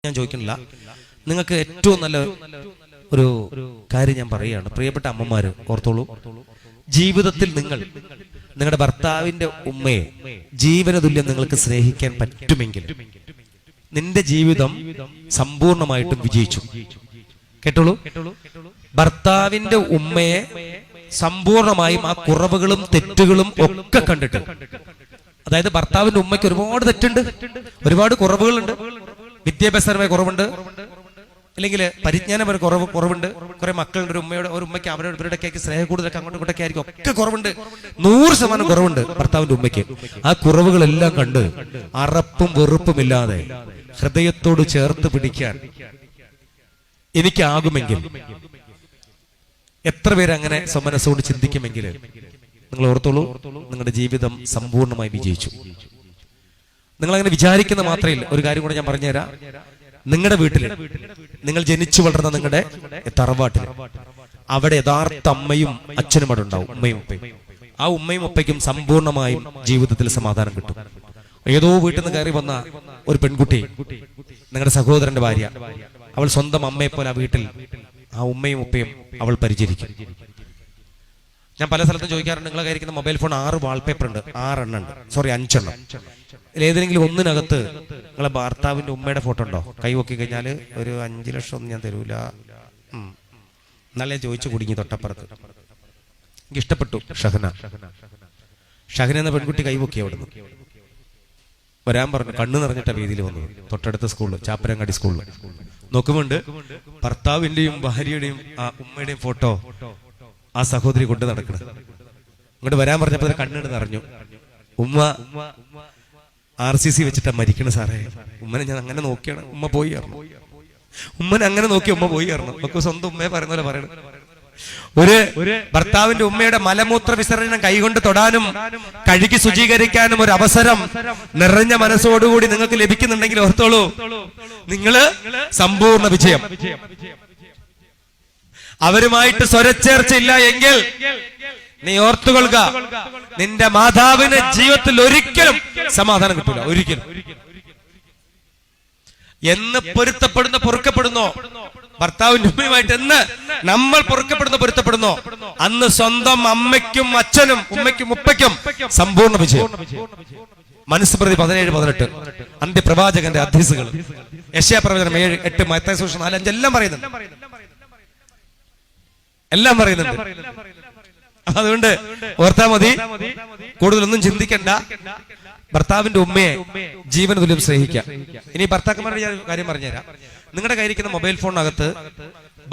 ഞാൻ ചോദിക്കുന്നില്ല. നിങ്ങൾക്ക് ഏറ്റവും നല്ല ഒരു കാര്യം ഞാൻ പറയുകയാണ്. പ്രിയപ്പെട്ട അമ്മമാര് ഓർത്തോളൂ, ജീവിതത്തിൽ നിങ്ങൾ നിങ്ങളുടെ ഭർത്താവിന്റെ ഉമ്മയെ ജീവന തുല്യം നിങ്ങൾക്ക് സ്നേഹിക്കാൻ പറ്റുമെങ്കിൽ നിന്റെ ജീവിതം സമ്പൂർണമായിട്ടും വിജയിച്ചു. കേട്ടോളൂ, ഭർത്താവിന്റെ ഉമ്മയെ സമ്പൂർണമായും ആ കുറവുകളും തെറ്റുകളും ഒക്കെ കണ്ടിട്ട്, അതായത് ഭർത്താവിന്റെ ഉമ്മയ്ക്ക് ഒരുപാട് തെറ്റുണ്ട്, ഒരുപാട് കുറവുകളുണ്ട്, വിദ്യാഭ്യാസപരമായ കുറവുണ്ട്, അല്ലെങ്കിൽ പരിജ്ഞാനപരമായ കുറവുണ്ട്, കുറെ മക്കളുണ്ട്, ഒരു ഉമ്മയ്ക്ക് അവരുടെ സ്നേഹ കൂടുതലൊക്കെ അങ്ങോട്ടും ഇങ്ങോട്ടൊക്കെ ആയിരിക്കും, ഒക്കെ കുറവുണ്ട്, 100% കുറവുണ്ട് ഭർത്താവിന്റെ ഉമ്മയ്ക്ക്. ആ കുറവുകളെല്ലാം കണ്ട് അറപ്പും വെറുപ്പുമില്ലാതെ ഹൃദയത്തോട് ചേർത്ത് പിടിക്കാൻ എനിക്കാകുമെങ്കിൽ, എത്ര പേര് അങ്ങനെ സ്വമനസ്സോട് ചിന്തിക്കുമെങ്കിൽ നിങ്ങൾ ഓർത്തോളൂ, നിങ്ങളുടെ ജീവിതം സമ്പൂർണ്ണമായി വിജയിച്ചു. നിങ്ങൾ അങ്ങനെ വിചാരിക്കുന്ന മാത്രമല്ല. ഒരു കാര്യം കൂടെ ഞാൻ പറഞ്ഞുതരാം. നിങ്ങളുടെ വീട്ടില്, നിങ്ങൾ ജനിച്ചു വളർന്ന നിങ്ങളുടെ തറവാട്ടിൽ, അവിടെ യഥാർത്ഥ അമ്മയും അച്ഛനും അവിടെ ഉണ്ടാവും, ഉമ്മയും ഉപ്പയും. ആ ഉമ്മയും ഉപ്പയ്ക്കും സമ്പൂർണമായും ജീവിതത്തിൽ സമാധാനം കിട്ടും. ഏതോ വീട്ടിൽ നിന്ന് കയറി വന്ന ഒരു പെൺകുട്ടി, നിങ്ങളുടെ സഹോദരന്റെ ഭാര്യ, അവൾ സ്വന്തം അമ്മയെ പോലെ ആ വീട്ടിൽ ആ ഉമ്മയും ഉപ്പയും അവൾ പരിചരിക്കും. ഞാൻ പല സ്ഥലത്തും ചോദിക്കാറുണ്ട്, നിങ്ങളെ കയ്യിരിക്കുന്ന മൊബൈൽ ഫോൺ 6 വാൾപേപ്പർ ഉണ്ട്, 5 എണ്ണം. ഏതെങ്കിലും ഒന്നിനകത്ത് നിങ്ങളെ ഭർത്താവിന്റെ ഉമ്മയുടെ ഫോട്ടോ ഉണ്ടോ? കൈ പൊക്കി കഴിഞ്ഞാൽ ഒരു 5 ലക്ഷം ഒന്നും ഞാൻ തരൂല. നല്ല ചോദിച്ചു കുടുങ്ങി തൊട്ടപ്പുറത്ത്. എനിക്ക് ഇഷ്ടപ്പെട്ടു ഷഹന എന്ന പെൺകുട്ടി കൈ പൊക്കി അവിടുന്ന് വരാൻ പറഞ്ഞു. കണ്ണു നിറഞ്ഞിട്ട വേദിയിൽ വന്നത്, തൊട്ടടുത്ത സ്കൂളിൽ, ചാപ്പരങ്ങാടി സ്കൂളിൽ. നോക്കുമുണ്ട് ഭർത്താവിന്റെയും ഭാര്യയുടെയും ആ ഉമ്മയുടെയും ഫോട്ടോ ആ സഹോദരി കൊണ്ട് നടക്കണം. ഇങ്ങോട്ട് വരാൻ പറഞ്ഞപ്പോൾ കണ്ണിട്ട് നിറഞ്ഞു. ഉമ്മ RCC വെച്ചിട്ടാ മരിക്കണ സാറേ. ഉമ്മനെ ഞാൻ അങ്ങനെ നോക്കിയാണ്, ഉമ്മ പോയി അറിഞ്ഞു. ഉമ്മനെ അങ്ങനെ നോക്കി ഉമ്മ പോയി അറിഞ്ഞു. നമുക്ക് സ്വന്തം ഉമ്മയെ പറയുന്ന പോലെ പറയണം. ഒരു ഭർത്താവിന്റെ ഉമ്മയുടെ മലമൂത്ര വിസർജനം കൈകൊണ്ട് തൊടാനും കഴുകി ശുചീകരിക്കാനും ഒരു അവസരം നിറഞ്ഞ മനസ്സോടുകൂടി നിങ്ങൾക്ക് ലഭിക്കുന്നുണ്ടെങ്കിൽ ഓർത്തോളൂ, നിങ്ങള് സമ്പൂർണ്ണ വിജയം. അവരുമായിട്ട് സ്വരച്ചേർച്ചയില്ല എങ്കിൽ നീ ഓർത്തുകൊള്ളുക, നിന്റെ മാതാവിന് ജീവിതത്തിൽ ഒരിക്കലും സമാധാനം കിട്ടില്ല. ഒരിക്കലും. എന്ന് പൊരുത്തപ്പെടുന്നോ ഭർത്താവിന്റെ ഉമ്മയുമായിട്ട്, എന്ന് നമ്മൾ പൊരുത്തപ്പെടുന്നോ അന്ന് സ്വന്തം അമ്മയ്ക്കും അച്ഛനും ഉമ്മയ്ക്കും ഉപ്പയ്ക്കും സമ്പൂർണ്ണ വിജയം. മനുസ്മൃതി 17:18, അന്ത്യപ്രവാചകന്റെ അധ്യസുകൾ, യെശയ്യാ പ്രവചനം 7:8, മത്തായി സുവിശേഷം 4:5 എല്ലാം പറയുന്നുണ്ട്. അതുകൊണ്ട് ഓർത്താ മതി, കൂടുതലൊന്നും ചിന്തിക്കണ്ട. ഭർത്താവിന്റെ ഉമ്മയെ ജീവന തുല്യം സ്നേഹിക്കാം. ഇനി ഭർത്താക്കന്മാരുടെ ഞാൻ കാര്യം പറഞ്ഞുതരാം. നിങ്ങളുടെ കയ്യിരിക്കുന്ന മൊബൈൽ ഫോണിനകത്ത്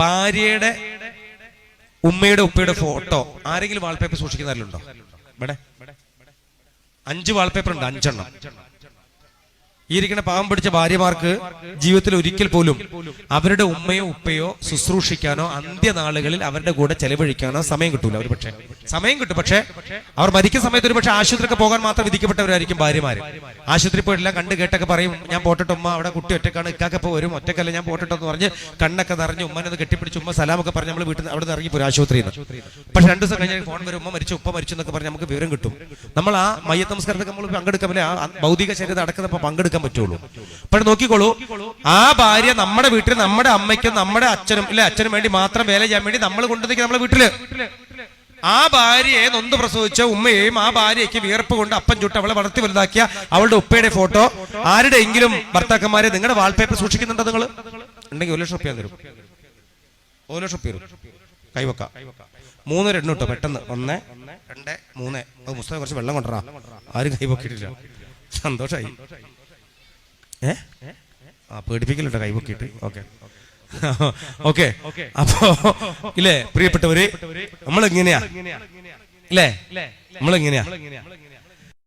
ഭാര്യയുടെ ഉമ്മയുടെ ഉപ്പയുടെ ഫോട്ടോ ആരെങ്കിലും വാൾപേപ്പർ സൂക്ഷിക്കുന്നവരുണ്ടോ? ഇവിടെ 5 വാൾപേപ്പർ ഉണ്ട്, 5 എണ്ണം. ഈ ഇരിക്കുന്ന പാവം പിടിച്ച ഭാര്യമാർക്ക് ജീവിതത്തിൽ ഒരിക്കൽ പോലും അവരുടെ ഉമ്മയോ ഉപ്പയോ ശുശ്രൂഷിക്കാനോ അന്ത്യനാളുകളിൽ അവരുടെ കൂടെ ചെലവഴിക്കാനോ സമയം കിട്ടൂല. ഒരു പക്ഷേ സമയം കിട്ടും, പക്ഷെ അവർ മരിക്കുന്ന സമയത്ത് ഒരു പക്ഷെ ആശുപത്രിക്ക് പോകാൻ മാത്രം വിധിക്കപ്പെട്ടവരായിരിക്കും ഭാര്യമാര്. ആശുപത്രി പോയിട്ടില്ല, കണ്ട് കേട്ടൊക്കെ പറയും, ഞാൻ പോട്ടിട്ട് ഉമ്മ അവിടെ കുട്ടി ഒറ്റക്കാണ്, ഇക്കാക്കപ്പോൾ വരും, ഒറ്റക്കല്ല ഞാൻ പോട്ടിട്ടെന്ന് പറഞ്ഞ് കണ്ണൊക്കെ നിറഞ്ഞ് ഉമ്മനൊന്ന് കെട്ടിപ്പിടിച്ച് ഉമ്മ സലാമൊക്കെ പറഞ്ഞ് നമ്മൾ വീട്ടിൽ അവിടെ നിന്ന് ഇറങ്ങിപ്പോയി ആശുപത്രിയിൽ നിന്ന്. പക്ഷെ 2 ദിവസം കഴിഞ്ഞാൽ ഫോൺ വരും, ഉമ്മ മരിച്ചു, ഉപ്പ മരിച്ചു എന്നൊക്കെ പറഞ്ഞ് നമുക്ക് വിവരം കിട്ടും. നമ്മൾ ആ മയ്യത്ത് നമസ്കാരത്തിൽ നമ്മൾ പങ്കെടുക്കാൻ പറ്റില്ല, ആ ഭൗതിക ശരീരം അടക്കുന്നപ്പോൾ പങ്കെടുക്കാൻ പറ്റുള്ളൂ. അപ്പോൾ നോക്കിക്കോളൂ, ആ ഭാര്യ നമ്മുടെ വീട്ടിൽ നമ്മുടെ അമ്മയ്ക്കും നമ്മുടെ അച്ഛനും വേണ്ടി മാത്രം വേല ചെയ്യാൻ വേണ്ടി നമ്മൾ കൊണ്ടുവന്നിരിക്കും നമ്മുടെ വീട്ടില്. ആ ഭാര്യയെ നൊന്ത് പ്രസവിച്ച ഉമ്മയെയും ആ ഭാര്യയ്ക്ക് വിയർപ്പ് കൊണ്ട് അപ്പം ചുട്ട് അവളെ വളർത്തി വലുതാക്കിയ അവളുടെ ഉപ്പയുടെ ഫോട്ടോ ആരുടെയെങ്കിലും ഭർത്താക്കന്മാരെ നിങ്ങളുടെ വാൾപേപ്പർ സൂക്ഷിക്കുന്നുണ്ടോ? നിങ്ങൾ ഉണ്ടെങ്കിൽ 1 ലക്ഷം രൂപ തരും. 1 ലക്ഷം രൂപ കൈവക്കാം. 3 2 കേട്ടോ, പെട്ടെന്ന് 1 2 3. പുസ്തകം കുറച്ച് വെള്ളം കൊണ്ടുവരാ. ആരും കൈവക്കിയിട്ടില്ല. സന്തോഷായി. പേടിപ്പിക്കലുണ്ടോ കൈവക്കിയിട്ട്? ഓക്കെ. അപ്പോ ഇല്ലേ പ്രിയപ്പെട്ടവര്, നമ്മളെങ്ങനെയാ?